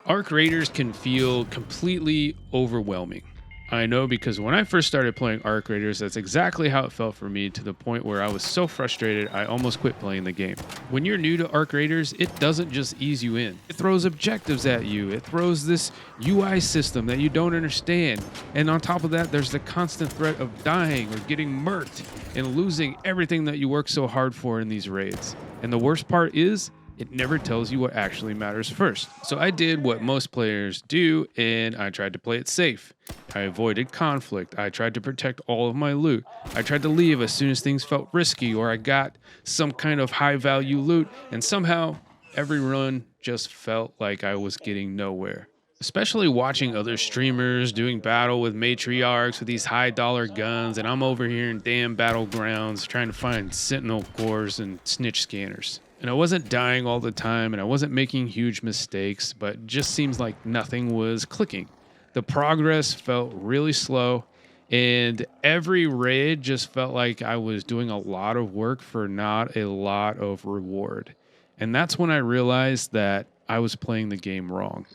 Arc Raiders can feel completely overwhelming. I know because when I first started playing Arc Raiders, that's exactly how it felt for me, to the point where I was so frustrated I almost quit playing the game. When you're new to Arc Raiders, it doesn't just ease you in. It throws objectives at you. It throws this UI system that you don't understand. And on top of that, there's the constant threat of dying or getting murked and losing everything that you worked so hard for in these raids. And the worst part is, it never tells you what actually matters first. So I did what most players do, and I tried to play it safe. I avoided conflict. I tried to protect all of my loot. I tried to leave as soon as things felt risky or I got some kind of high value loot, and somehow every run just felt like I was getting nowhere. Especially watching other streamers doing battle with matriarchs with these high dollar guns, and I'm over here in damn battlegrounds trying to find sentinel cores and snitch scanners. And I wasn't dying all the time, and I wasn't making huge mistakes, but it just seems like nothing was clicking. The progress felt really slow, and every raid just felt like I was doing a lot of work for not a lot of reward. And that's when I realized that I was playing the game wrong.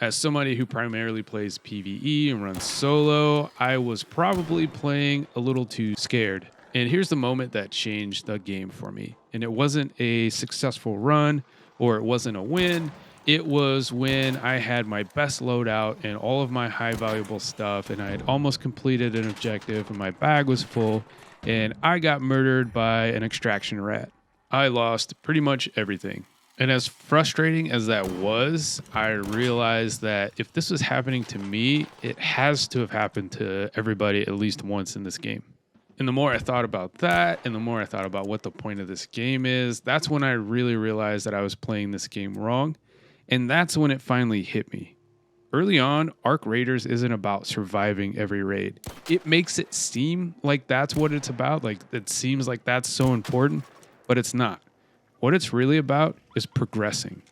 As somebody who primarily plays PvE and runs solo, I was probably playing a little too scared. And here's the moment that changed the game for me. And it wasn't a successful run or it wasn't a win. It was when I had my best loadout and all of my high valuable stuff, and I had almost completed an objective and my bag was full, and I got murdered by an extraction rat. I lost pretty much everything. And as frustrating as that was, I realized that if this was happening to me, it has to have happened to everybody at least once in this game. And the more I thought about that, and the more I thought about what the point of this game is, that's when I really realized that I was playing this game wrong. And that's when it finally hit me. Early on, Arc Raiders isn't about surviving every raid. It makes it seem like that's what it's about. Like, it seems like that's so important, but it's not. What it's really about is progressing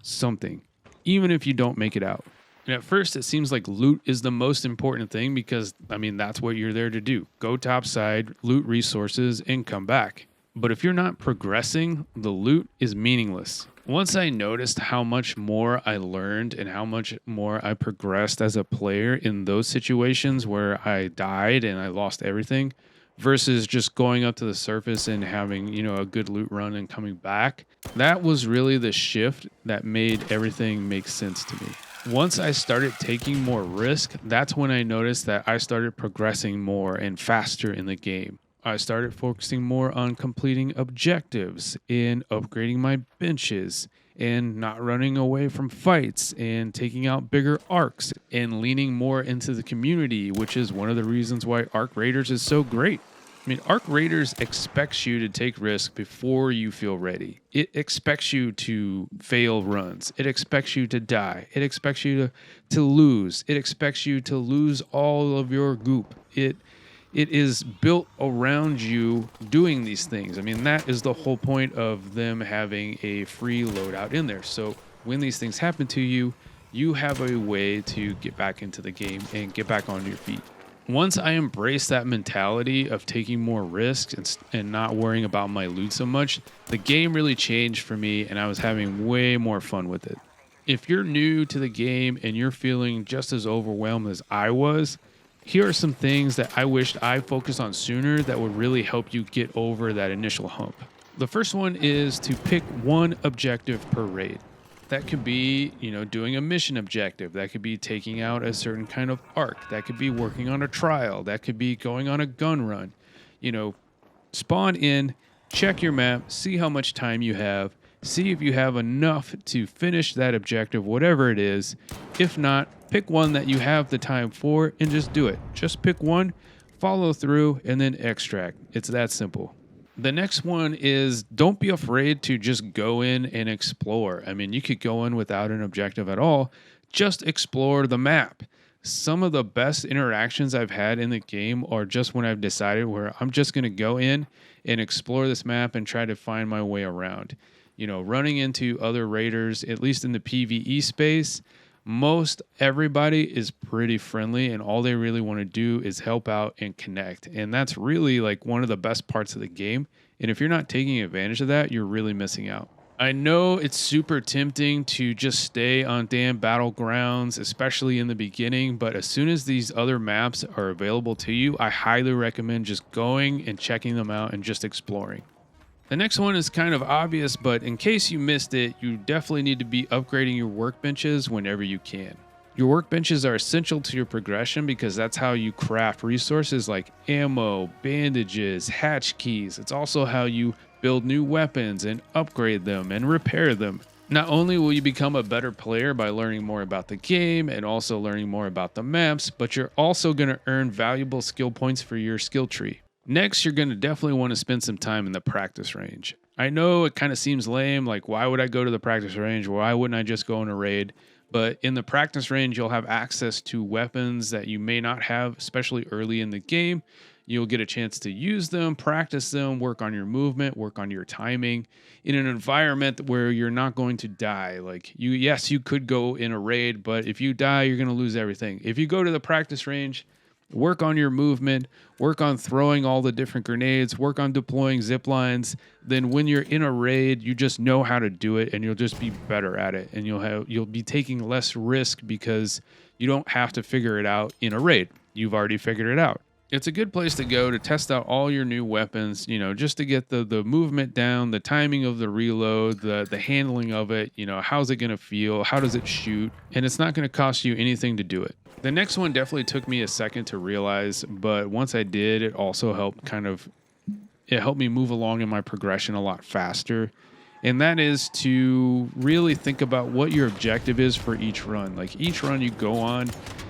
something, even if you don't make it out. And at first, it seems like loot is the most important thing because, that's what you're there to do. Go topside, loot resources, and come back. But if you're not progressing, the loot is meaningless. Once I noticed how much more I learned and how much more I progressed as a player in those situations where I died and I lost everything versus just going up to the surface and having, a good loot run and coming back, that was really the shift that made everything make sense to me. Once I started taking more risk, that's when I noticed that I started progressing more and faster in the game. I started focusing more on completing objectives and upgrading my benches and not running away from fights and taking out bigger arcs and leaning more into the community, which is one of the reasons why Arc Raiders is so great. Arc Raiders expects you to take risk before you feel ready. It expects you to fail runs. It expects you to die. It expects you to lose. It expects you to lose all of your goop. It is built around you doing these things. That is the whole point of them having a free loadout in there. So when these things happen to you, you have a way to get back into the game and get back on your feet. Once I embraced that mentality of taking more risks and not worrying about my loot so much, the game really changed for me and I was having way more fun with it. If you're new to the game and you're feeling just as overwhelmed as I was, here are some things that I wished I focused on sooner that would really help you get over that initial hump. The first one is to pick one objective per raid. That could be, doing a mission objective. That could be taking out a certain kind of arc. That could be working on a trial. That could be going on a gun run. Spawn in, check your map, see how much time you have, see if you have enough to finish that objective, whatever it is. If not, pick one that you have the time for and just do it. Just pick one, follow through, and then extract. It's that simple. The next one is don't be afraid to just go in and explore. You could go in without an objective at all. Just explore the map. Some of the best interactions I've had in the game are just when I've decided where I'm just going to go in and explore this map and try to find my way around. Running into other raiders, at least in the PvE space, most everybody is pretty friendly and all they really want to do is help out and connect. And that's really like one of the best parts of the game. And if you're not taking advantage of that, you're really missing out. I know it's super tempting to just stay on damn battlegrounds, especially in the beginning, but as soon as these other maps are available to you, I highly recommend just going and checking them out and just exploring. The next one is kind of obvious, but in case you missed it, you definitely need to be upgrading your workbenches whenever you can. Your workbenches are essential to your progression because that's how you craft resources like ammo, bandages, hatch keys. It's also how you build new weapons and upgrade them and repair them. Not only will you become a better player by learning more about the game and also learning more about the maps, but you're also going to earn valuable skill points for your skill tree. Next, you're going to definitely want to spend some time in the practice range. I know it kind of seems lame, like why would I go to the practice range? Why wouldn't I just go in a raid? But in the practice range, you'll have access to weapons that you may not have, especially early in the game. You'll get a chance to use them, practice them, work on your movement, work on your timing in an environment where you're not going to die. Like yes, you could go in a raid, but if you die, you're going to lose everything. If you go to the practice range, work on your movement, work on throwing all the different grenades, work on deploying zip lines. Then when you're in a raid, you just know how to do it and you'll just be better at it. And you'll be taking less risk because you don't have to figure it out in a raid. You've already figured it out. It's a good place to go to test out all your new weapons, just to get the movement down, the timing of the reload, the handling of it, how's it going to feel, how does it shoot, and it's not going to cost you anything to do it. The next one definitely took me a second to realize, but once I did, it also it helped me move along in my progression a lot faster. And that is to really think about what your objective is for each run. Like each run you go on,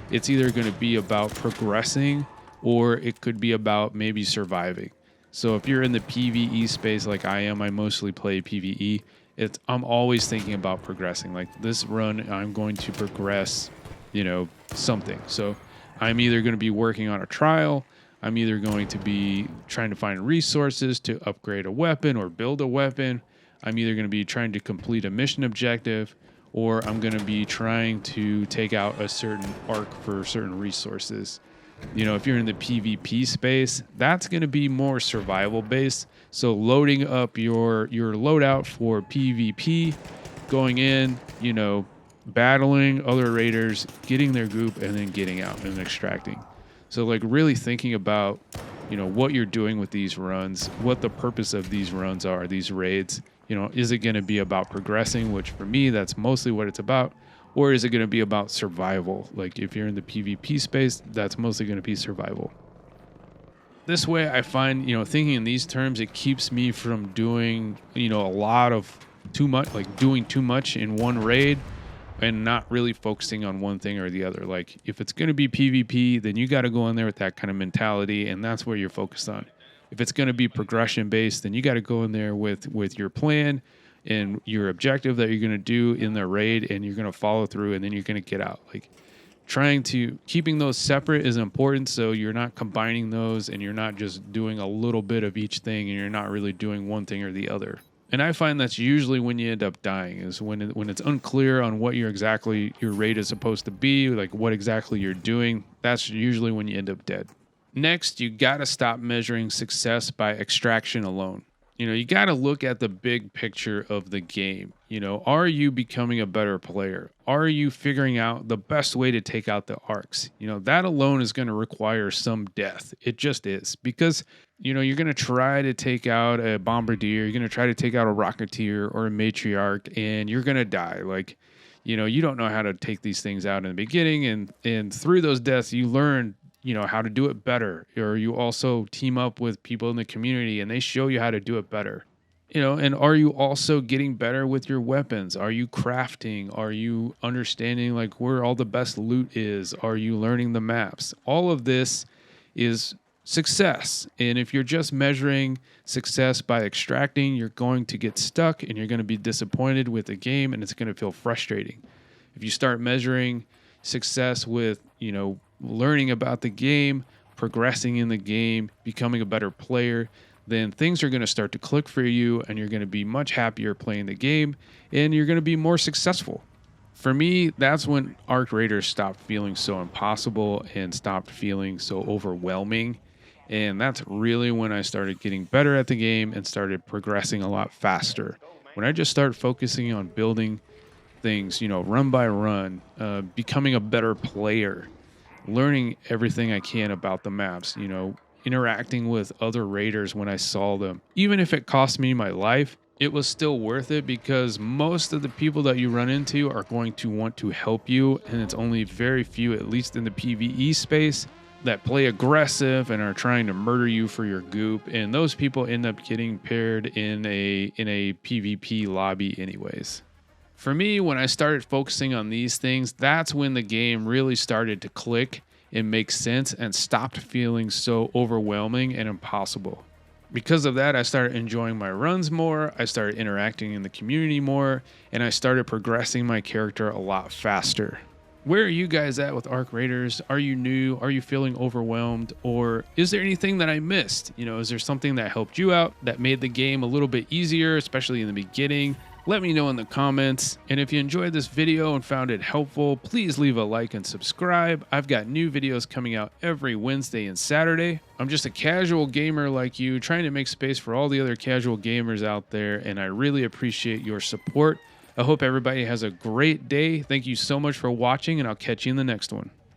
it's either going to be about progressing or it could be about maybe surviving. So if you're in the PvE space like I am, I mostly play PvE. I'm always thinking about progressing. Like this run, I'm going to progress, something. So I'm either going to be working on a trial, I'm either going to be trying to find resources to upgrade a weapon or build a weapon. I'm either going to be trying to complete a mission objective, or I'm going to be trying to take out a certain arc for certain resources. If you're in the PvP space, that's going to be more survival based. So loading up your loadout for PvP, going in, battling other raiders, getting their goop, and then getting out and extracting. So like really thinking about, what you're doing with these runs, what the purpose of these runs are, these raids. Is it going to be about progressing, which for me, that's mostly what it's about? Or is it going to be about survival? Like if you're in the PvP space, that's mostly going to be survival. This way I find, thinking in these terms, it keeps me from doing, a lot of too much, like doing too much in one raid and not really focusing on one thing or the other. Like if it's going to be PvP, then you got to go in there with that kind of mentality, and that's where you're focused on. If it's going to be progression based, then you got to go in there with your plan and your objective that you're going to do in the raid, and you're going to follow through, and then you're going to get out. Like keeping those separate is important, so you're not combining those and you're not just doing a little bit of each thing and you're not really doing one thing or the other. And I find that's usually when you end up dying, is when it's unclear on what your raid is supposed to be, like what exactly you're doing. That's usually when you end up dead. Next, you got to stop measuring success by extraction alone. You got to look at the big picture of the game. Are you becoming a better player? Are you figuring out the best way to take out the arcs? That alone is going to require some death. It just is, because, you're going to try to take out a bombardier. You're going to try to take out a rocketeer or a matriarch, and you're going to die. Like, you don't know how to take these things out in the beginning. And through those deaths, you learn how to do it better, or you also team up with people in the community and they show you how to do it better. And are you also getting better with your weapons? Are you crafting? Are you understanding like where all the best loot is? Are you learning the maps? All of this is success. And if you're just measuring success by extracting, you're going to get stuck and you're going to be disappointed with the game, and it's going to feel frustrating. If you start measuring success with, learning about the game, progressing in the game, becoming a better player, then things are going to start to click for you, and you're going to be much happier playing the game, and you're going to be more successful. For me, that's when Arc Raiders stopped feeling so impossible and stopped feeling so overwhelming. And that's really when I started getting better at the game and started progressing a lot faster. when I just started focusing on building things, run by run, becoming a better player, learning everything I can about the maps, interacting with other raiders when I saw them. Even if it cost me my life, it was still worth it because most of the people that you run into are going to want to help you. And it's only very few, at least in the PvE space, that play aggressive and are trying to murder you for your goop. And those people end up getting paired in a PvP lobby anyways. For me, when I started focusing on these things, that's when the game really started to click and make sense and stopped feeling so overwhelming and impossible. Because of that, I started enjoying my runs more, I started interacting in the community more, and I started progressing my character a lot faster. Where are you guys at with Arc Raiders? Are you new? Are you feeling overwhelmed? Or is there anything that I missed? Is there something that helped you out that made the game a little bit easier, especially in the beginning? Let me know in the comments. And if you enjoyed this video and found it helpful, please leave a like and subscribe. I've got new videos coming out every Wednesday and Saturday. I'm just a casual gamer like you, trying to make space for all the other casual gamers out there, and I really appreciate your support. I hope everybody has a great day. Thank you so much for watching, and I'll catch you in the next one.